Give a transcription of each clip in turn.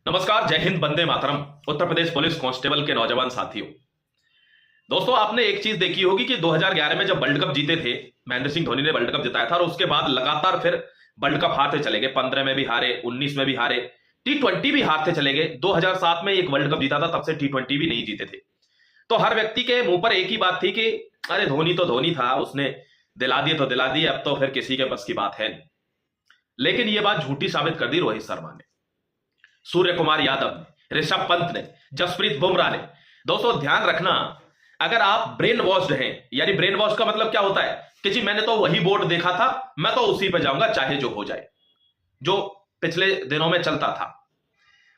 नमस्कार, जय Hind, Vande Mataram. Uttar Pradesh police constable के नौजवान साथियों, दोस्तों आपने एक चीज देखी होगी कि 2011 में जब वर्ल्ड कप जीते थे, महेंद्र सिंह धोनी ने वर्ल्ड कप जिताया था और उसके बाद लगातार फिर वर्ल्ड कप हारते चले गए। 15 में भी हारे, 19 में भी हारे, T20 भी हारते चले गए। 2007 में एक वर्ल्ड कप जीता था, तब से T20 भी नहीं जीते थे। तो हर व्यक्ति के मुंह पर एक ही बात थी कि अरे धोनी तो धोनी था, उसने दिला दिए तो दिला दिए, अब तो फिर किसी के बस की बात है नहीं। लेकिन यह बात झूठी साबित कर दी रोहित शर्मा ने, सूर्य कुमार यादव ने, ऋषभ पंत ने, जसप्रीत बुमराह ने। दोस्तों ध्यान रखना, अगर आप ब्रेन वॉश्ड हैं, यानी ब्रेन वॉश का मतलब क्या होता है कि जी मैंने तो वही बोर्ड देखा था, मैं तो उसी पे जाऊंगा चाहे जो हो जाए, जो पिछले दिनों में चलता था।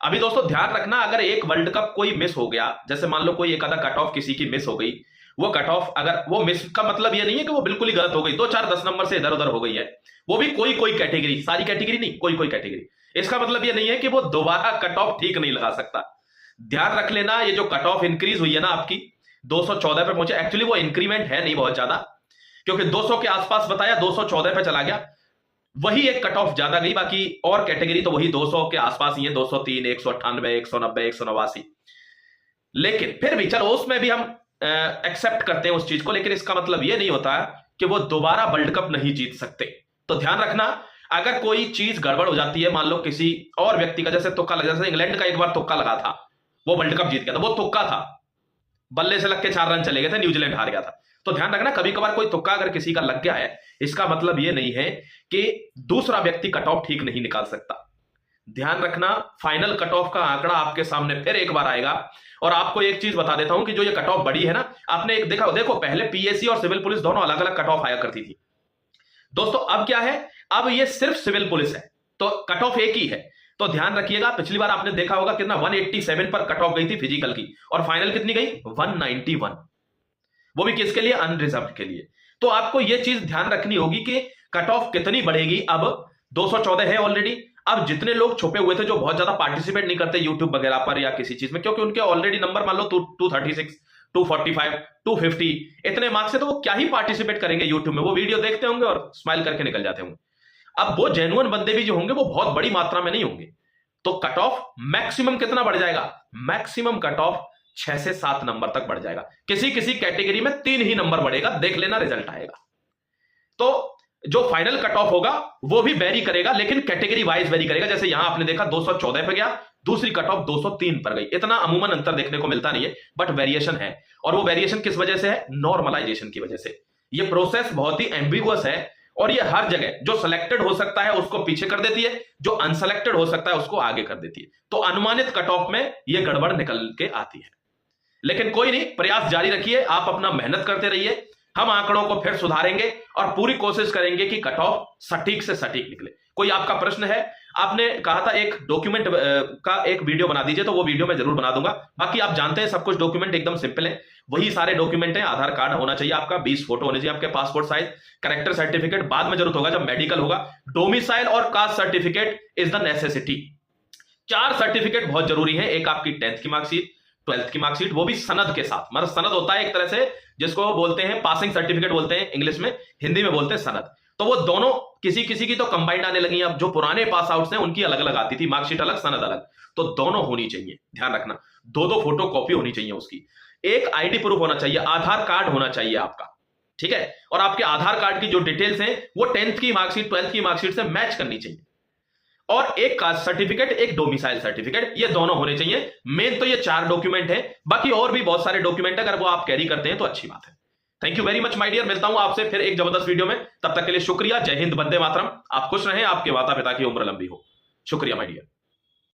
अभी दोस्तों ध्यान रखना, अगर एक वर्ल्ड कप कोई मिस हो गया, जैसे मान लो कोई एक आधा कट ऑफ किसी की मिस हो गई, वो कट ऑफ अगर वो मिस का मतलब ये नहीं है कि वो बिल्कुल ही गलत हो गई, 2-4-10 नंबर से इधर उधर हो गई है, वो भी कोई कोई कैटेगरी, सारी कैटेगरी नहीं, कोई कोई कैटेगरी। इसका मतलब ये नहीं है कि वो दोबारा कट ऑफ ठीक नहीं लगा सकता। ध्यान रख लेना, ये जो कट ऑफ इंक्रीज हुई है ना आपकी 214 पे पहुंचे, एक्चुअली वो इंक्रीमेंट है नहीं बहुत ज्यादा, क्योंकि 200 के आसपास बताया, 214 पे चला गया, वही एक कट ऑफ ज्यादा गई। बाकी और कैटेगरी तो वही 200 के आसपास ही है, 203, 198, 190, 189। लेकिन फिर भी चलो उसमें भी हम एक्सेप्ट करते हैं उस चीज को, लेकिन इसका मतलब ये नहीं होता कि वो दोबारा वर्ल्ड कप नहीं जीत सकते। तो ध्यान रखना, अगर कोई चीज गड़बड़ हो जाती है, मान लो किसी और व्यक्ति का, जैसे तुक्का लगा, जैसे इंग्लैंड का एक बार तुक्का लगा था, वो वर्ल्ड कप जीत गया था, वो तुक्का था, बल्ले से लग के 4 रन चले गए थे, न्यूजीलैंड हार गया था। तो ध्यान रखना, कभी कभार कोई तुक्का अगर किसी का लग गया है, इसका मतलब ये नहीं है कि दूसरा व्यक्ति कट ऑफ ठीक नहीं निकाल सकता। ध्यान रखना, फाइनल कट ऑफ का आंकड़ा आपके सामने फिर एक बार आएगा। और आपको एक चीज बता देता हूं कि जो ये कट ऑफ बड़ी है ना, आपने एक देखो पहले पीएससी और सिविल पुलिस दोनों अलग अलग कट ऑफ आया करती थी। दोस्तों अब क्या है, अब ये सिर्फ सिविल पुलिस है, तो कट ऑफ एक ही है। तो ध्यान रखिएगा, पिछली बार आपने देखा होगा कितना 187 पर कट ऑफ गई थी फिजिकल की, और फाइनल कितनी गई 191, वो भी किसके लिए, अनरिजर्व्ड के लिए। तो आपको यह चीज ध्यान रखनी होगी कि कट ऑफ कितनी बढ़ेगी। अब 214 है ऑलरेडी, अब जितने लोग छुपे हुए थे जो बहुत ज्यादा पार्टिसिपेट नहीं करते यूट्यूब वगैरह पर या किसी चीज में, क्योंकि उनके ऑलरेडी नंबर मान लो 236, 245, 250 इतने मार्क्स है, तो वो क्या ही पार्टिसिपेट करेंगे यूट्यूब में, वो वीडियो देखते होंगे और स्माइल करके निकल जाते होंगे। अब वो जेन्युइन बंदे भी जो होंगे वो बहुत बड़ी मात्रा में नहीं होंगे, तो कट ऑफ मैक्सिमम कितना बढ़ जाएगा, मैक्सिमम कट ऑफ 6 से 7 नंबर तक बढ़ जाएगा। किसी किसी कैटेगरी में 3 ही नंबर बढ़ेगा, देख लेना रिजल्ट आएगा। तो जो फाइनल कट ऑफ होगा वो भी वेरी करेगा, लेकिन कैटेगरी वाइज वेरी करेगा। जैसे यहां आपने देखा 214 पे गया, दूसरी कट ऑफ 203 पर गई, इतना अमूमन अंतर देखने को मिलता नहीं है, बट वेरिएशन है। और वो वेरिएशन किस वजह से है, नॉर्मलाइजेशन की वजह से। ये प्रोसेस बहुत ही एम्बिगुअस है, और ये हर जगह जो सिलेक्टेड हो सकता है उसको पीछे कर देती है, जो अनसेलेक्टेड हो सकता है उसको आगे कर देती है। तो अनुमानित कट ऑफ में ये गड़बड़ निकल के आती है। लेकिन कोई नहीं, प्रयास जारी रखिए, आप अपना मेहनत करते रहिए, हम आंकड़ों को फिर सुधारेंगे और पूरी कोशिश करेंगे कि कट ऑफ सटीक से सटीक निकले। कोई आपका प्रश्न है, आपने कहा था एक डॉक्यूमेंट का एक वीडियो बना दीजिए, तो वो वीडियो मैं जरूर बना दूंगा। बाकी आप जानते हैं सब कुछ डॉक्यूमेंट एकदम सिंपल है, वही सारे डॉक्यूमेंट हैं। आधार कार्ड होना चाहिए आपका, 20 फोटो होने चाहिए आपके, पासपोर्ट साइज, कैरेक्टर सर्टिफिकेट बाद में जरूरत होगा जब मेडिकल होगा, डोमिसाइल और caste certificate is the necessity. 4 certificate बहुत जरूरी है, एक आपकी 10th की मार्कशीट, 12th की मार्कशीट, वो भी सनद के साथ। मतलब सनद होता है एक तरह से जिसको बोलते हैं पासिंग सर्टिफिकेट बोलते हैं इंग्लिश में, हिंदी में बोलते हैं सनद। तो वो दोनों किसी किसी की तो कंबाइंड आने लगी, अब जो पुराने पास आउट्स हैं उनकी अलग अलग आती थी, मार्कशीट अलग सनद अलग, तो दोनों होनी चाहिए। ध्यान रखना, 2-2 फोटो कॉपी होनी चाहिए उसकी, एक आईडी प्रूफ होना चाहिए, आधार कार्ड होना चाहिए आपका, ठीक है। और आपके आधार कार्ड की जो डिटेल्स हैं वो 10th की मार्कशीट, 12th की मार्कशीट से मैच करनी चाहिए, और एक कास्ट सर्टिफिकेट, एक डोमिसाइल सर्टिफिकेट, ये दोनों होने चाहिए। मेन तो ये 4 डॉक्यूमेंट है, बाकी और भी बहुत सारे डॉक्यूमेंट अगर वो आप कैरी करते हैं तो अच्छी बात है। Thank you very much my dear, मिलता हूं आपसे फिर एक जबरदस्त वीडियो में, तब तक के लिए शुक्रिया। जय हिंद, वंदे मातरम। आप खुश रहें, आपके माता पिता की उम्र लंबी हो। शुक्रिया माय डियर।